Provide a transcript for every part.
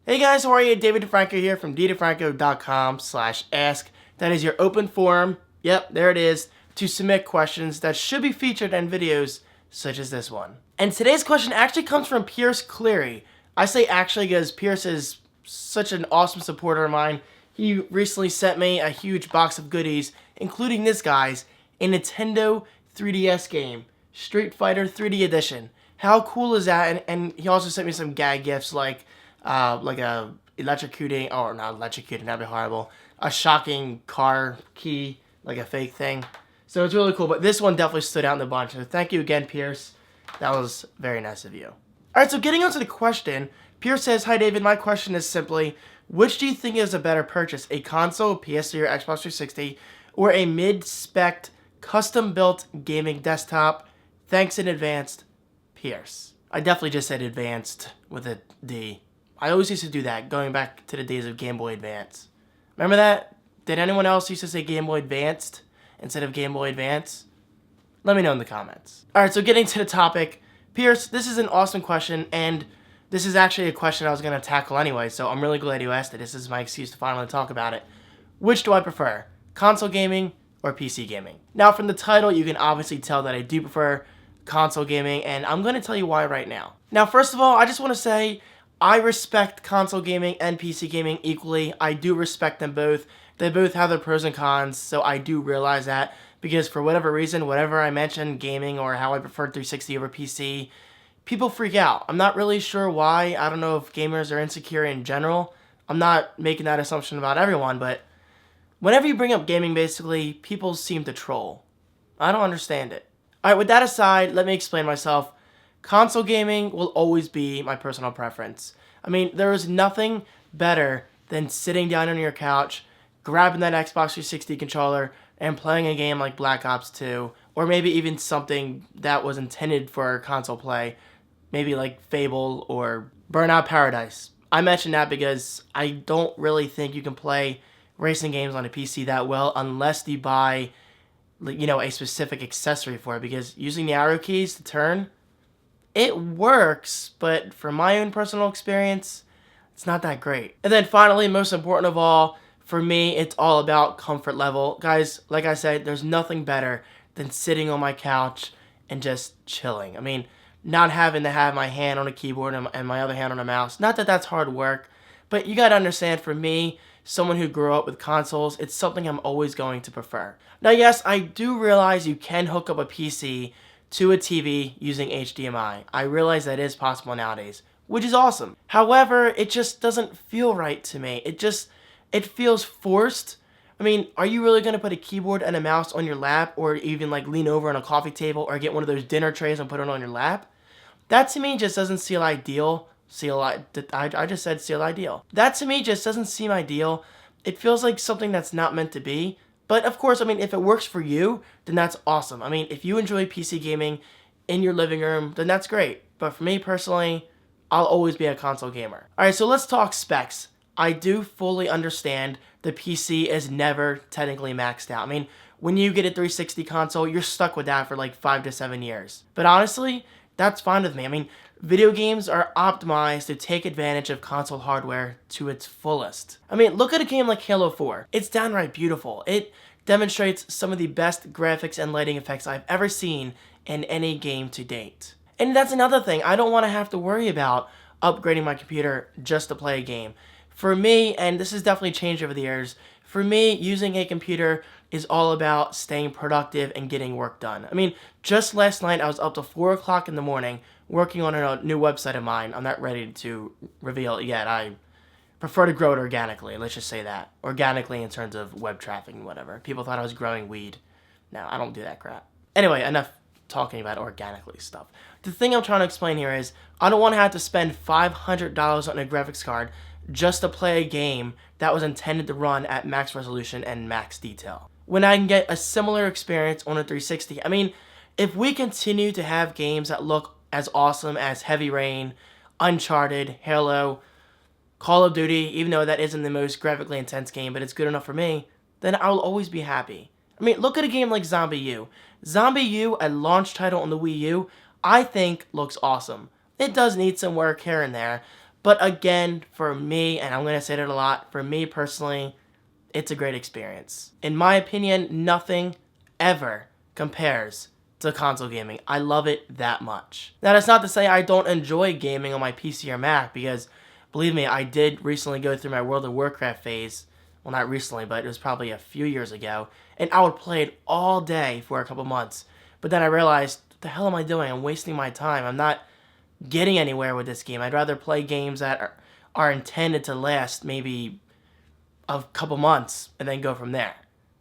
Hey guys, how are you? David Franco here from dfranco.com/ask. That is your open forum. Yep, there it is, to submit questions that should be featured in videos such as this one. And today's question actually comes from Pierce Cleary. I say actually because Pierce is such an awesome supporter of mine. He recently sent me a huge box of goodies, including this, guys, a Nintendo 3DS game, Street Fighter 3D Edition. How cool is that? And he also sent me some gag gifts like a electrocuting, or not electrocuting, that'd be horrible, a shocking car key, like a fake thing. So it's really cool, but this one definitely stood out in the bunch. So thank you again, Pierce. That was very nice of you. Alright, so getting on to the question, Pierce says, "Hi David, my question is simply, which do you think is a better purchase, a console, PS3 or Xbox 360, or a mid-spec, custom-built gaming desktop? Thanks in advance, Pierce." I definitely just said advanced with a D. I always used to do that, going back to the days of Game Boy Advance. Remember that? Did anyone else used to say Game Boy Advanced instead of Game Boy Advance? Let me know in the comments. Alright, so getting to the topic. Pierce, this is an awesome question, and this is actually a question I was going to tackle anyway, so I'm really glad you asked it. This is my excuse to finally talk about it. Which do I prefer? Console gaming or PC gaming? Now, from the title, you can obviously tell that I do prefer console gaming, and I'm going to tell you why right now. Now, first of all, I just want to say I respect console gaming and PC gaming equally. I do respect them both. They both have their pros and cons, so I do realize that, because for whatever reason, whatever I mention gaming or how I prefer 360 over PC, people freak out. I'm not really sure why. I don't know if gamers are insecure in general. I'm not making that assumption about everyone, but whenever you bring up gaming, basically, people seem to troll. I don't understand it. Alright, with that aside, let me explain myself. Console gaming will always be my personal preference. I mean, there is nothing better than sitting down on your couch, grabbing that Xbox 360 controller, and playing a game like Black Ops 2, or maybe even something that was intended for console play, maybe like Fable or Burnout Paradise. I mention that because I don't really think you can play racing games on a PC that well unless you buy, you know, a specific accessory for it, because using the arrow keys to turn, it works, but from my own personal experience, it's not that great. And then finally, most important of all, for me, it's all about comfort level. Guys, like I said, there's nothing better than sitting on my couch and just chilling. I mean, not having to have my hand on a keyboard and my other hand on a mouse. Not that that's hard work, but you gotta understand, for me, someone who grew up with consoles, it's something I'm always going to prefer. Now, yes, I do realize you can hook up a PC to a TV using HDMI. I realize that is possible nowadays, which is awesome. However, it just doesn't feel right to me. It feels forced. I mean, are you really going to put a keyboard and a mouse on your lap, or even like lean over on a coffee table, or get one of those dinner trays and put it on your lap? That to me just doesn't feel ideal. I just said feel ideal. That to me just doesn't seem ideal. It feels like something that's not meant to be. But of course, I mean, if it works for you, then that's awesome. I mean, if you enjoy PC gaming in your living room, then that's great. But for me personally, I'll always be a console gamer. Alright, so let's talk specs. I do fully understand the PC is never technically maxed out. I mean, when you get a 360 console, you're stuck with that for like 5 to 7 years. But honestly, that's fine with me. I mean, video games are optimized to take advantage of console hardware to its fullest. I mean, look at a game like Halo 4. It's downright beautiful. It demonstrates some of the best graphics and lighting effects I've ever seen in any game to date. And that's another thing. I don't want to have to worry about upgrading my computer just to play a game. For me, and this has definitely changed over the years, for me, using a computer is all about staying productive and getting work done. I mean, just last night I was up till 4 o'clock in the morning working on a new website of mine. I'm not ready to reveal it yet. I prefer to grow it organically, let's just say that. Organically in terms of web traffic and whatever. People thought I was growing weed. No, I don't do that crap. Anyway, enough talking about organically stuff. The thing I'm trying to explain here is I don't want to have to spend $500 on a graphics card just to play a game that was intended to run at max resolution and max detail, when I can get a similar experience on a 360. I mean, if we continue to have games that look as awesome as Heavy Rain, Uncharted, Halo, Call of Duty, even though that isn't the most graphically intense game, but it's good enough for me, then I'll always be happy. I mean, look at a game like Zombie U. Zombie U, a launch title on the Wii U, I think looks awesome. It does need some work here and there, But again, for me, and I'm going to say that a lot, for me personally, it's a great experience. In my opinion, nothing ever compares to console gaming. I love it that much. Now, that's not to say I don't enjoy gaming on my PC or Mac, because believe me, I did recently go through my World of Warcraft phase. Well, not recently, but it was probably a few years ago, and I would play it all day for a couple months. But then I realized, what the hell am I doing? I'm wasting my time. I'm not getting anywhere with this game. I'd rather play games that are intended to last maybe a couple months and then go from there.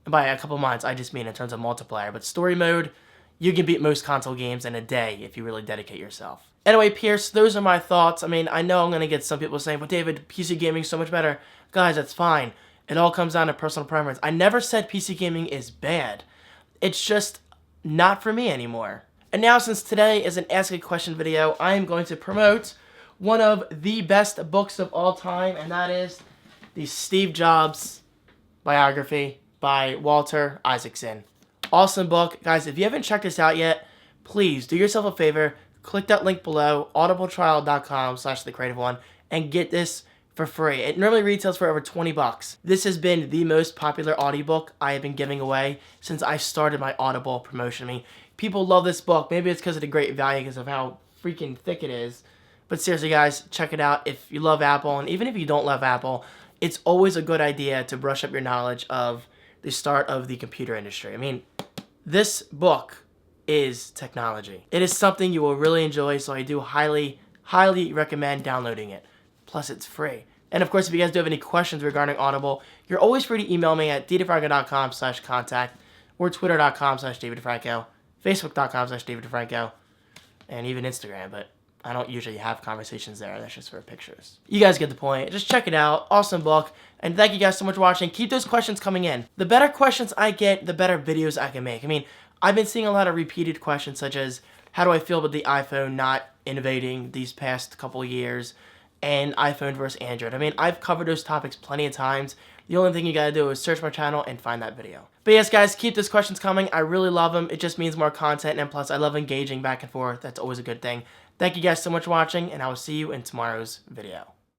And by a couple months, I just mean in terms of multiplayer. But story mode, you can beat most console games in a day if you really dedicate yourself. Anyway, Pierce, those are my thoughts. I mean, I know I'm going to get some people saying, but David, PC gaming is so much better. Guys, that's fine. It all comes down to personal preference. I never said PC gaming is bad. It's just not for me anymore. And now, since today is an Ask a Question video, I am going to promote one of the best books of all time, and that is the Steve Jobs biography by Walter Isaacson. Awesome book. Guys, if you haven't checked this out yet, please do yourself a favor. Click that link below, audibletrial.com/thecreativeone, and get this for free. It normally retails for over 20 bucks. This has been the most popular audiobook I have been giving away since I started my Audible promotion. I mean, people love this book. Maybe it's because of the great value, because of how freaking thick it is. But seriously, guys, check it out. If you love Apple, and even if you don't love Apple, it's always a good idea to brush up your knowledge of the start of the computer industry. I mean, this book is technology. It is something you will really enjoy, so I do highly, highly recommend downloading it. Plus, it's free. And of course, if you guys do have any questions regarding Audible, you're always free to email me at ddefranco.com/contact or twitter.com/davidfranco, facebook.com/davidfranco, and even Instagram, but I don't usually have conversations there. That's just for pictures. You guys get the point. Just check it out. Awesome book. And thank you guys so much for watching. Keep those questions coming in. The better questions I get, the better videos I can make. I mean, I've been seeing a lot of repeated questions such as, how do I feel about the iPhone not innovating these past couple years, and iPhone versus Android. I mean, I've covered those topics plenty of times. The only thing you gotta do is search my channel and find that video. But yes, guys, keep those questions coming. I really love them. It just means more content, and plus, I love engaging back and forth. That's always a good thing. Thank you guys so much for watching, and I will see you in tomorrow's video.